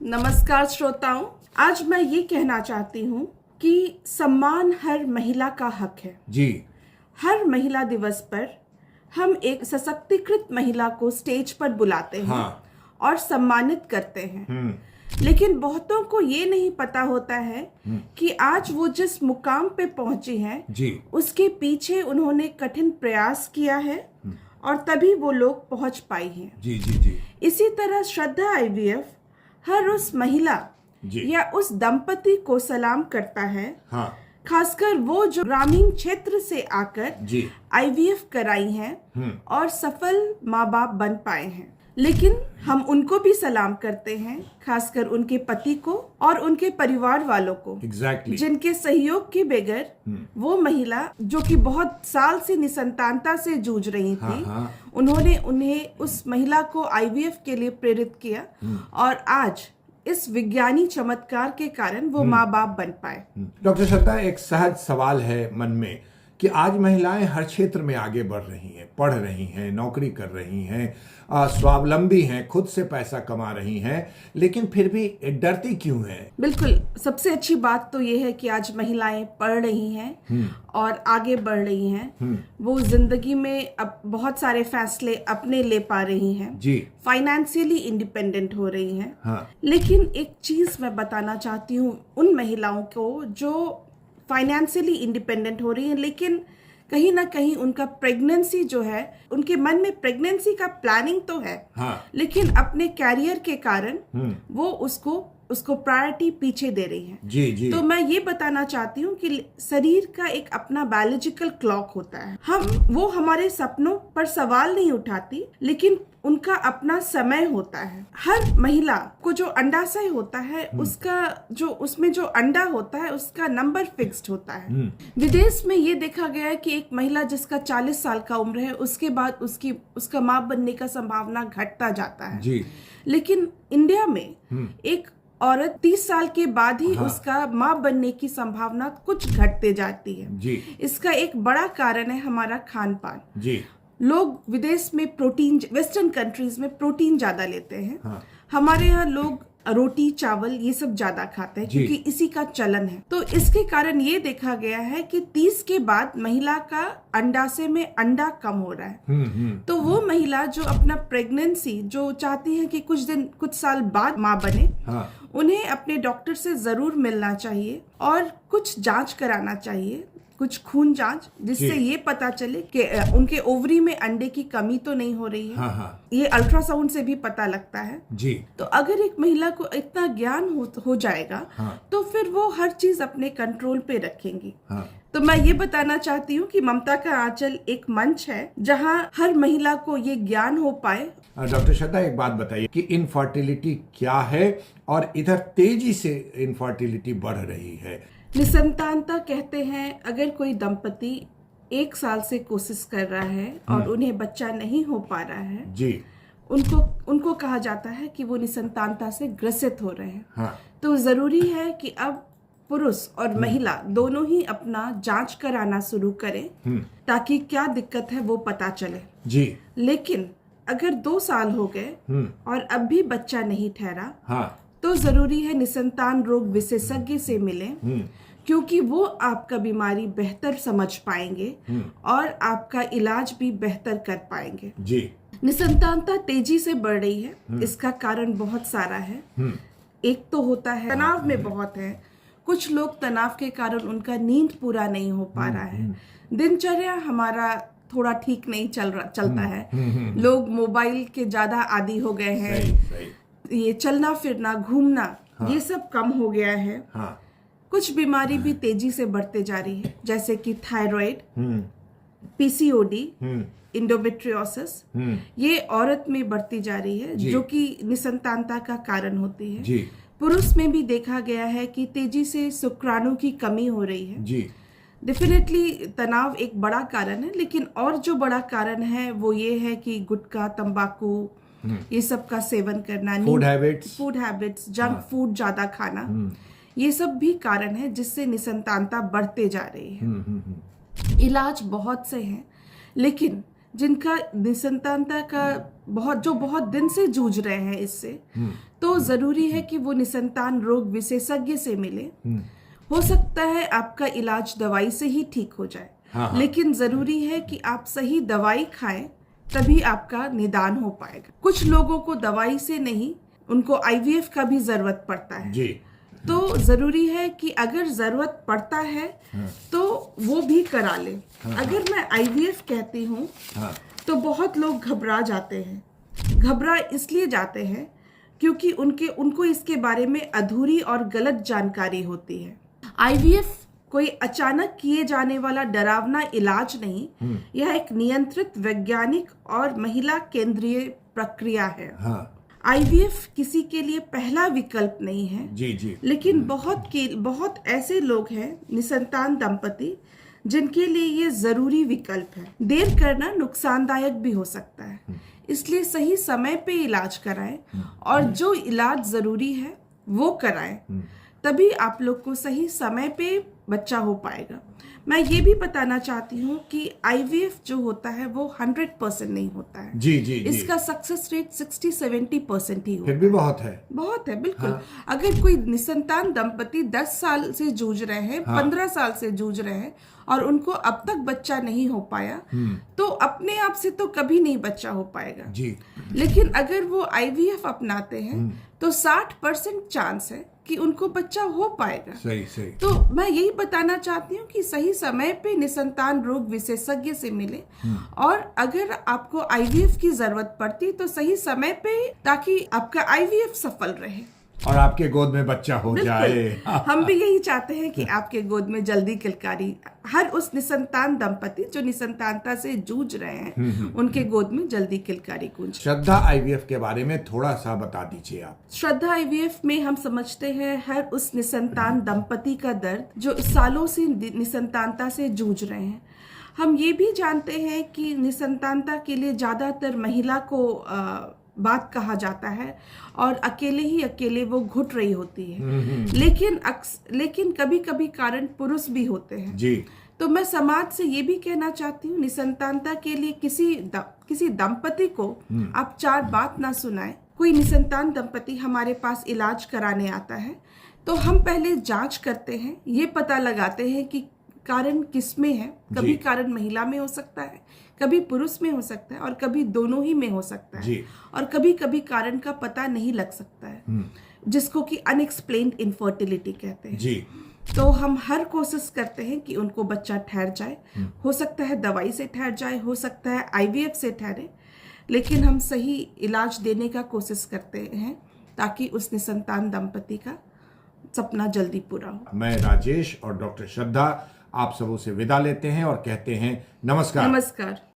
नमस्कार श्रोताओं, आज मैं ये कहना चाहती हूँ कि सम्मान हर महिला का हक है। जी। हर महिला दिवस पर हम एक सशक्तिकृत महिला को स्टेज पर बुलाते हैं। हाँ। और सम्मानित करते हैं। लेकिन बहुतों को ये नहीं पता होता है कि आज वो जिस मुकाम पे पहुंची हैं, जी। उसके पीछे उन्होंने कठिन प्रयास किया है और तभी वो लोग पहुंच पाई हैं। जी जी जी। इसी तरह श्रद्धा आईवीएफ हर उस महिला या उस दंपति को सलाम करता है। हाँ। खासकर वो जो ग्रामीण क्षेत्र से आकर जी आईवीएफ कराई हैं और सफल माँ बाप बन पाए हैं। लेकिन हम उनको भी सलाम करते हैं, खासकर उनके पति को और उनके परिवार वालों को। Exactly. जिनके सहयोग के बगैर वो महिला जो कि बहुत साल से निसंतानता से जूझ रही थी, उन्होंने उन्हें उस महिला को आईवीएफ के लिए प्रेरित किया और आज इस विज्ञानी चमत्कार के कारण वो माँ बाप बन पाए। डॉक्टर श्रद्धा, एक सहज सवाल है मन में कि आज महिलाएं हर क्षेत्र में आगे बढ़ रही हैं, पढ़ रही हैं, नौकरी कर रही हैं, स्वावलंबी हैं, खुद से पैसा कमा रही हैं, लेकिन फिर भी डरती क्यों हैं? बिल्कुल, सबसे अच्छी बात तो ये है कि आज महिलाएं पढ़ रही हैं और आगे बढ़ रही हैं। वो जिंदगी में अब बहुत सारे फैसले अपने ले पा रही हैं। जी। फाइनेंशियली इंडिपेंडेंट हो रही हैं। हाँ। लेकिन एक चीज मैं बताना चाहती हूँ उन महिलाओं को जो फाइनेंशियली इंडिपेंडेंट हो रही हैं, लेकिन कहीं ना कहीं उनका प्रेगनेंसी जो है, उनके मन में प्रेगनेंसी का प्लानिंग तो है। हाँ। लेकिन अपने कैरियर के कारण वो उसको प्रायोरिटी पीछे दे रही है। जी जी। तो मैं ये बताना चाहती हूँ कि शरीर का एक अपना बायोलॉजिकल क्लॉक होता है। वो हमारे सपनों पर सवाल नहीं उठाती, लेकिन उनका अपना समय होता है। हर महिला को जो अंडाशय होता है, उसमें जो अंडा होता है उसका नंबर फिक्स्ड होता है। विदेश में ये देखा गया है कि एक महिला जिसका 40 साल का उम्र है, उसके बाद उसका माँ बनने का संभावना घटता जाता है। जी। लेकिन इंडिया में एक औरत 30 साल के बाद ही उसका माँ बनने की संभावना कुछ घटते जाती है। जी। इसका एक बड़ा कारण है हमारा खान पान। जी। लोग विदेश में प्रोटीन, वेस्टर्न कंट्रीज में प्रोटीन ज्यादा लेते हैं। हमारे यहाँ लोग रोटी चावल ये सब ज्यादा खाते हैं क्योंकि इसी का चलन है। तो इसके कारण ये देखा गया है कि 30 के बाद महिला का अंडाशय में अंडा कम हो रहा है। तो वो महिला जो अपना प्रेगनेंसी जो चाहती है कि कुछ साल बाद माँ बने, उन्हें अपने डॉक्टर से जरूर मिलना चाहिए और कुछ जांच कराना चाहिए, कुछ खून जांच, जिससे ये पता चले कि उनके ओवरी में अंडे की कमी तो नहीं हो रही है। ये अल्ट्रासाउंड से भी पता लगता है। जी। तो अगर एक महिला को इतना ज्ञान हो जाएगा तो फिर वो हर चीज अपने कंट्रोल पे रखेंगी। तो मैं ये बताना चाहती हूँ कि ममता का आंचल एक मंच है जहाँ हर महिला को ये ज्ञान हो पाए। डॉक्टर श्रद्धा, एक बात बताइए कि इनफर्टिलिटी क्या है और इधर तेजी से इनफर्टिलिटी बढ़ रही है। निसंतानता कहते हैं अगर कोई दंपति 1 साल से कोशिश कर रहा है और उन्हें बच्चा नहीं हो पा रहा है, जी, उनको कहा जाता है कि वो निसंतानता से ग्रसित हो रहे हैं। तो जरूरी है कि अब पुरुष और महिला दोनों ही अपना जांच कराना शुरू करें ताकि क्या दिक्कत है वो पता चले। जी। लेकिन अगर 2 साल हो गए और अब भी बच्चा नहीं ठहरा, तो जरूरी है निसंतान रोग विशेषज्ञ से मिलें, क्योंकि वो आपका बीमारी बेहतर समझ पाएंगे और आपका इलाज भी बेहतर कर पाएंगे। जी। निसंतानता तेजी से बढ़ रही है, इसका कारण बहुत सारा है। एक तो होता है तनाव में बहुत है। कुछ लोग तनाव के कारण उनका नींद पूरा नहीं हो पा रहा है। दिनचर्या हमारा थोड़ा ठीक नहीं चलता है। लोग मोबाइल के ज्यादा आदी हो गए हैं। सही। ये चलना फिरना घूमना ये सब कम हो गया है। कुछ बीमारी भी तेजी से बढ़ते जा रही है, जैसे कि थायराइड, पीसीओडी, इंडोमेट्रियोसिस, ये औरत में बढ़ती जा रही है जो कि निसंतानता का कारण होती है। जी। पुरुष में भी देखा गया है कि तेजी से शुक्राणु की कमी हो रही है। जी। डेफिनेटली तनाव एक बड़ा कारण है, लेकिन और जो बड़ा कारण है वो ये है कि गुटखा, तंबाकू, ये सब का सेवन करना, फूड हैबिट्स, जंक फूड ज्यादा खाना, ये सब भी कारण है जिससे निसंतानता बढ़ते जा रही है। इलाज बहुत से हैं, लेकिन जिनका निसंतानता का बहुत दिन से जूझ रहे हैं इससे, तो जरूरी है कि वो निसंतान रोग विशेषज्ञ से मिले। हो सकता है आपका इलाज दवाई से ही ठीक हो जाए, लेकिन जरूरी है कि आप सही दवाई खाएं, तभी आपका निदान हो पाएगा। कुछ लोगों को दवाई से नहीं, उनको आईवीएफ का भी जरूरत पड़ता है जी। तो जरूरी है कि अगर जरूरत पड़ता है तो वो भी करा ले। अगर मैं आईवीएफ कहती हूँ तो बहुत लोग घबरा जाते हैं। घबरा इसलिए जाते हैं क्योंकि उनको इसके बारे में अधूरी और गलत जानकारी होती है। आईवीएफ कोई अचानक किए जाने वाला डरावना इलाज नहीं, यह एक नियंत्रित, वैज्ञानिक और महिला केंद्रीय प्रक्रिया है। आईवीएफ किसी के लिए पहला विकल्प नहीं है जी। लेकिन बहुत ऐसे लोग हैं, निसंतान दंपति, जिनके लिए ये जरूरी विकल्प है। देर करना नुकसानदायक भी हो सकता है, इसलिए सही समय पे इलाज कराएं और जो इलाज जरूरी है वो कराएं, तभी आप लोग को सही समय पे बच्चा हो पाएगा। मैं ये भी बताना चाहती हूँ कि आईवीएफ जो होता है वो 100% नहीं होता है जी। इसका सक्सेस रेट 60-70% ही होता है। फिर भी बहुत है बिल्कुल। अगर कोई निसंतान दंपति 10 साल से जूझ रहे हैं, 15 साल से जूझ रहे हैं और उनको अब तक बच्चा नहीं हो पाया, तो अपने आप से तो कभी नहीं बच्चा हो पाएगा जी। लेकिन अगर वो आईवीएफ अपनाते हैं तो 60% चांस है कि उनको बच्चा हो पाएगा। सही। तो मैं यही बताना चाहती हूँ कि सही समय पे निसंतान रोग विशेषज्ञ से मिले, और अगर आपको आईवीएफ की जरूरत पड़ती तो सही समय पे, ताकि आपका आईवीएफ सफल रहे और आपके गोद में बच्चा हो जाए। हम भी यही चाहते हैं कि आपके गोद में जल्दी किलकारी, हर उस निसंतान दंपति जो निसंतानता से जूझ रहे हैं, उनके गोद में जल्दी किलकारी गूंजे। श्रद्धा आईवीएफ के बारे में थोड़ा सा बता दीजिए आप। श्रद्धा आईवीएफ में हम समझते हैं हर उस निसंतान दंपति का दर्द जो सालों से निसंतानता से जूझ रहे हैं। हम ये भी जानते हैं कि निसंतानता के लिए ज्यादातर महिला को बात कहा जाता है और अकेले वो घुट रही होती है। लेकिन कभी कभी कारण पुरुष भी होते हैं जी। तो मैं समाज से ये भी कहना चाहती हूँ, निसंतानता के लिए किसी दंपति को आप 4 बात ना सुनाएं। कोई निसंतान दंपति हमारे पास इलाज कराने आता है तो हम पहले जांच करते हैं, ये पता लगाते हैं कि कारण किस में है। कभी कारण महिला में हो सकता है, कभी पुरुष में हो सकता है, और कभी दोनों ही में हो सकता है, और कभी कभी कारण का पता नहीं लग सकता है, जिसको कि अनएक्सप्लेन्ड इनफर्टिलिटी कहते हैं जी। तो हम हर कोशिश करते हैं कि उनको बच्चा ठहर जाए। हो सकता है दवाई से ठहर जाए, हो सकता है आईवीएफ से ठहरे, लेकिन हम सही इलाज देने का कोशिश करते हैं ताकि उस निसंतान दंपति का सपना जल्दी पूरा हो। मैं राजेश और डॉक्टर श्रद्धा आप सबों से विदा लेते हैं और कहते हैं नमस्कार।